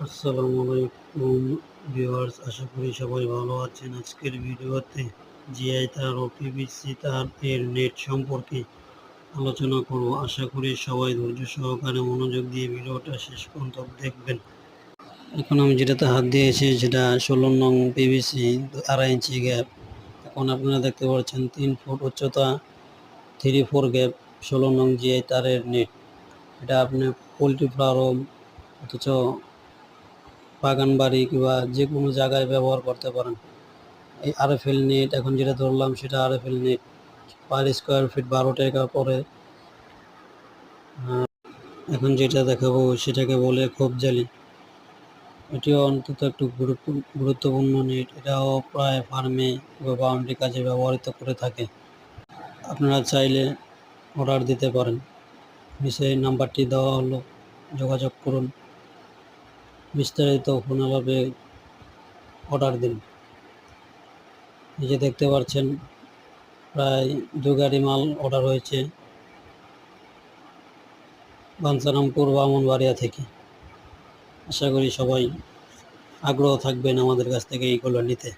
আসসালামু আলাইকুম ভিউয়ার্স, আশা করি সবাই ভালো আছেন। আজকের ভিডিওতে জিআই তার ও পিভিসি তার এর নেট সম্পর্কে আলোচনা করব। আশা করি সবাই ধৈর্য সহকারে মনোযোগ দিয়ে ভিডিওটা শেষ পর্যন্ত দেখবেন। এখন আমি যেটাতে হাত দিয়েছি সেটা 16 নং পিভিসি 2.5 ইঞ্চি গ্যাপ। এখন আপনারা দেখতে পাচ্ছেন 3 ফুট উচ্চতা, 3-4 গ্যাপ 16 নং জিআই তারের নেট। এটা আপনি পোলট্রি ফার্ম অথচ বাগান বাড়ি কিংবা যে কোনো জায়গায় ব্যবহার করতে পারেন। এই আরএফএল নেট এখন যেটা ধরলাম সেটা RFL net per square feet 12 টাকা পড়ে। এখন যেটা দেখাবো সেটাকে বলে খোপজালি। এটিও অন্তত একটু গুরুত্বপূর্ণ নেট। এটাও প্রায় ফার্মে বা বাউন্ডারি কাজে ব্যবহৃত করে থাকে। আপনারা চাইলে অর্ডার দিতে পারেন। নিচে নাম্বারটি দেওয়া হলো, যোগাযোগ করুন। বিস্তারিত ফোন আলাপে অর্ডার দিন। এই যে দেখতে পাচ্ছেন প্রায় 2 গাড়ি মাল অর্ডার হয়েছে বাঞ্ছারামপুর ব্রাহ্মণবাড়িয়া থেকে। আশা করি সবাই আগ্রহ থাকবেন আমাদের কাছ থেকে এইগুলো নিতে।